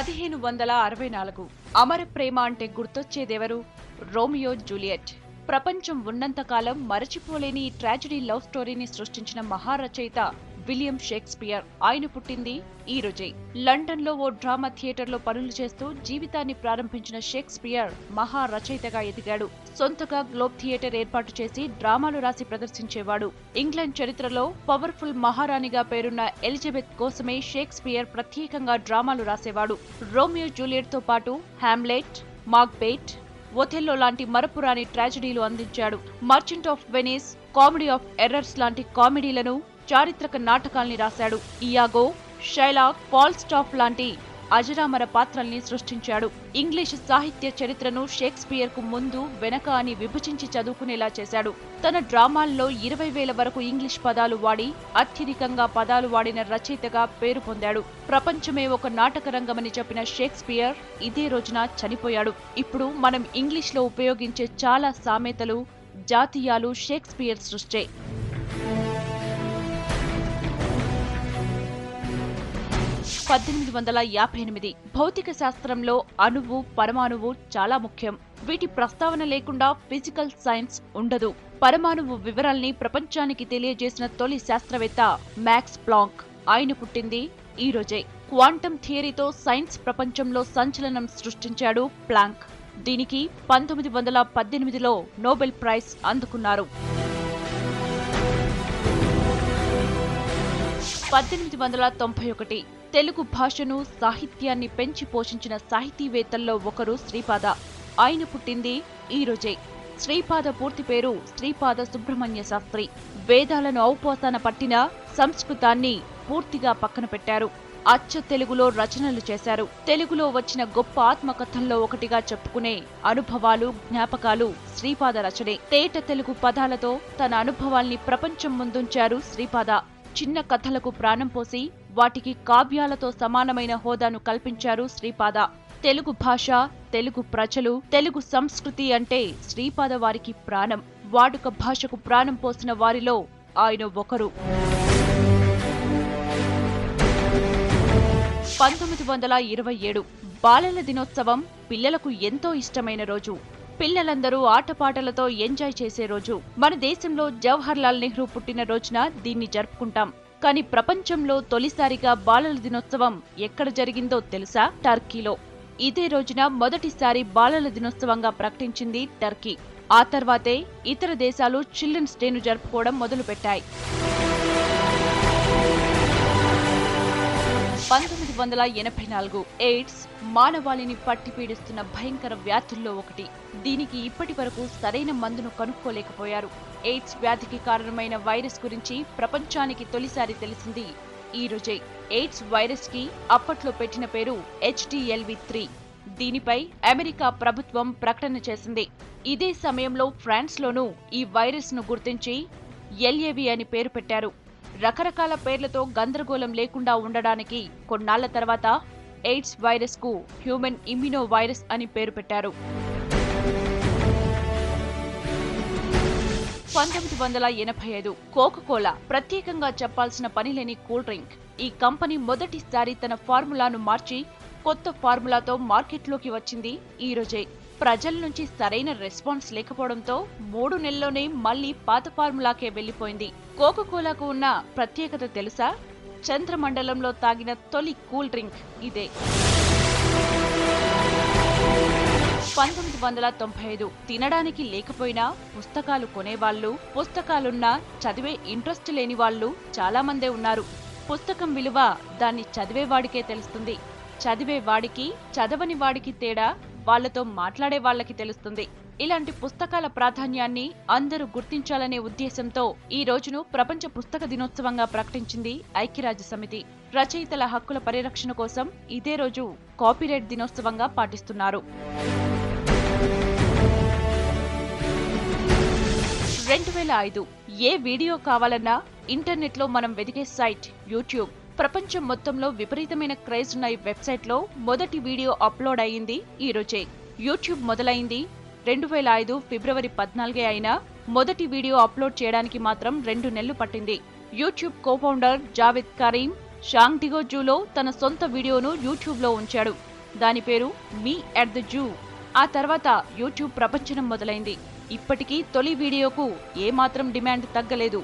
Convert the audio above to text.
1564 అమర ప్రేమ అంటే గుర్తొచ్చేదెవరు? Romeo Juliet. ప్రపంచం ఉన్నంతకాలం మరచిపోలేని ఈ ట్రాజెడీ లవ్ స్టోరీని సృష్టించిన మహారచయిత విలియం షేక్స్పియర్. ఆయన పుట్టింది ఈ రోజే. లండన్ లో ఓ డ్రామా థియేటర్ లో పనులు చేస్తూ జీవితాన్ని ప్రారంభించిన షేక్స్పియర్ మహారచయితగా ఎదిగాడు. సొంతగా గ్లోబ్ థియేటర్ ఏర్పాటు చేసి డ్రామాలు రాసి ప్రదర్శించేవాడు. ఇంగ్లాండ్ చరిత్రలో పవర్ఫుల్ మహారాణిగా పేరున్న ఎలిజబెత్ కోసమే షేక్స్పియర్ ప్రత్యేకంగా డ్రామాలు రాసేవాడు. రోమియో జూలియట్ తో పాటు హామ్లెట్, మాక్బెత్, ఒథెల్లో లాంటి మరపురాని ట్రాజెడీలు అందించాడు. Merchant of Venice, comedy of errors లాంటి కామెడీలను, చారిత్రక నాటకాల్ని రాశాడు. ఇయాగో, షైలాక్, ఫాల్స్టాఫ్ లాంటి అజరామర పాత్రల్ని సృష్టించాడు. ఇంగ్లీష్ సాహిత్య చరిత్రను షేక్స్పియర్ కు ముందు వెనక అని విభజించి చదువుకునేలా చేశాడు. తన డ్రామాల్లో 20,000 వరకు ఇంగ్లీష్ పదాలు వాడి అత్యధికంగా పదాలు వాడిన రచయితగా పేరు పొందాడు. ప్రపంచమే ఒక నాటక రంగమని చెప్పిన షేక్స్పియర్ ఇదే రోజున చనిపోయాడు. ఇప్పుడు మనం ఇంగ్లీష్ లో ఉపయోగించే చాలా సామెతలు, జాతీయాలు షేక్స్పియర్ సృష్టే. 1858 భౌతిక శాస్త్రంలో అణువు, పరమాణువు చాలా ముఖ్యం. వీటి ప్రస్తావన లేకుండా ఫిజికల్ సైన్స్ ఉండదు. పరమాణువు వివరాల్ని ప్రపంచానికి తెలియజేసిన తొలి శాస్త్రవేత్త మ్యాక్స్ ప్లాంక్. ఆయన పుట్టింది ఈ రోజే. క్వాంటం థియరీతో సైన్స్ ప్రపంచంలో సంచలనం సృష్టించాడు ప్లాంక్. దీనికి 1918లో నోబెల్ ప్రైజ్ అందుకున్నారు. 1891 తెలుగు భాషను, సాహిత్యాన్ని పెంచి పోషించిన సాహితీవేత్తల్లో ఒకరు శ్రీపాద. ఆయన పుట్టింది ఈ రోజే. శ్రీపాద పూర్తి పేరు శ్రీపాద సుబ్రహ్మణ్య శాస్త్రి. వేదాలను ఔపోసాన పట్టిన సంస్కృతాన్ని పూర్తిగా పక్కన పెట్టారు. అచ్చ తెలుగులో రచనలు చేశారు. తెలుగులో వచ్చిన గొప్ప ఆత్మకథల్లో ఒకటిగా చెప్పుకునే అనుభవాలు, జ్ఞాపకాలు శ్రీపాద రచనే. తేట తెలుగు పదాలతో తన అనుభవాల్ని ప్రపంచం ముందుంచారు శ్రీపాద. చిన్న కథలకు ప్రాణం పోసి వాటికి కావ్యాలతో సమానమైన హోదాను కల్పించారు శ్రీపాద. తెలుగు భాష, తెలుగు ప్రజలు, తెలుగు సంస్కృతి అంటే శ్రీపాద వారికి ప్రాణం. వాడుక భాషకు ప్రాణం పోసిన వారిలో ఆయన ఒకరు. 1927 బాలల దినోత్సవం పిల్లలకు ఎంతో ఇష్టమైన రోజు. పిల్లలందరూ ఆటపాటలతో ఎంజాయ్ చేసే రోజు. మన దేశంలో జవహర్ లాల్ నెహ్రూ పుట్టిన రోజున దీన్ని జరుపుకుంటాం. కానీ ప్రపంచంలో తొలిసారిగా బాలల దినోత్సవం ఎక్కడ జరిగిందో తెలుసా? టర్కీలో. ఇదే రోజున మొదటిసారి బాలల దినోత్సవంగా ప్రకటించింది టర్కీ. ఆ తర్వాతే ఇతర దేశాలు చిల్డ్రన్స్ డేను జరుపుకోవడం మొదలుపెట్టాయి. 1984 ఎయిడ్స్ మానవాళిని పట్టి పీడిస్తున్న భయంకర వ్యాధుల్లో ఒకటి. దీనికి ఇప్పటి వరకు సరైన మందును కనుక్కోలేకపోయారు. ఎయిడ్స్ వ్యాధికి కారణమైన వైరస్ గురించి ప్రపంచానికి తొలిసారి తెలిసింది ఈ రోజే. ఎయిడ్స్ వైరస్ కి అప్పట్లో పెట్టిన పేరు HTLV-3. దీనిపై అమెరికా ప్రభుత్వం ప్రకటన చేసింది. ఇదే సమయంలో ఫ్రాన్స్ లోనూ ఈ వైరస్ ను గుర్తించి LAV అని పేరు పెట్టారు. రకరకాల పేర్లతో గందరగోళం లేకుండా ఉండడానికి కొన్నాళ్ల తర్వాత ఎయిడ్స్ వైరస్ కు హ్యూమన్ ఇమ్యూనో వైరస్ అని పేరు పెట్టారు. 1985 కోకాకోలా ప్రత్యేకంగా చెప్పాల్సిన పనిలేని కూల్ డ్రింక్. ఈ కంపెనీ మొదటిసారి తన ఫార్ములాను మార్చి కొత్త ఫార్ములాతో మార్కెట్లోకి వచ్చింది ఈ రోజే. ప్రజల నుంచి సరైన రెస్పాన్స్ లేకపోవడంతో 3 నెలల్లోనే మళ్లీ పాత ఫార్ములాకే వెళ్లిపోయింది. కోకాకోలాకు ఉన్న ప్రత్యేకత తెలుసా? చంద్రమండలంలో తాగిన తొలి కూల్ డ్రింక్ ఇదే. 1995 తినడానికి లేకపోయినా పుస్తకాలు కొనేవాళ్లు, పుస్తకాలున్నా చదివే ఇంట్రెస్ట్ లేని వాళ్లు చాలా మందే ఉన్నారు. పుస్తకం విలువ దాన్ని చదివేవాడికే తెలుస్తుంది. చదివేవాడికి, చదవని వాడికి తేడా వాళ్లతో మాట్లాడే వాళ్లకి తెలుస్తుంది. ఇలాంటి పుస్తకాల ప్రాధాన్యాన్ని అందరూ గుర్తించాలనే ఉద్దేశంతో ఈ రోజును ప్రపంచ పుస్తక దినోత్సవంగా ప్రకటించింది ఐక్యరాజ్య సమితి. రచయితల హక్కుల పరిరక్షణ కోసం ఇదే రోజు కాపీరైట్ దినోత్సవంగా పాటిస్తున్నారు. 2005 ఏ వీడియో కావాలన్నా ఇంటర్నెట్ లో మనం వెతికే సైట్ యూట్యూబ్. ప్రపంచం మొత్తంలో విపరీతమైన క్రేజ్ ఉన్న ఈ వెబ్సైట్ లో మొదటి వీడియో అప్లోడ్ అయ్యింది ఈ రోజే. యూట్యూబ్ మొదలైంది 2005 ఫిబ్రవరి 14 అయినా మొదటి వీడియో అప్లోడ్ చేయడానికి మాత్రం 2 నెలలు పట్టింది. YouTube co founder Jawed Karim San Diego జూలో తన సొంత వీడియోను యూట్యూబ్ లో ఉంచాడు. దాని పేరు మీ ఎట్ ద జూ. ఆ తర్వాత యూట్యూబ్ ప్రపంచం మొదలైంది. ఇప్పటికీ తొలి వీడియోకు ఏమాత్రం డిమాండ్ తగ్గలేదు.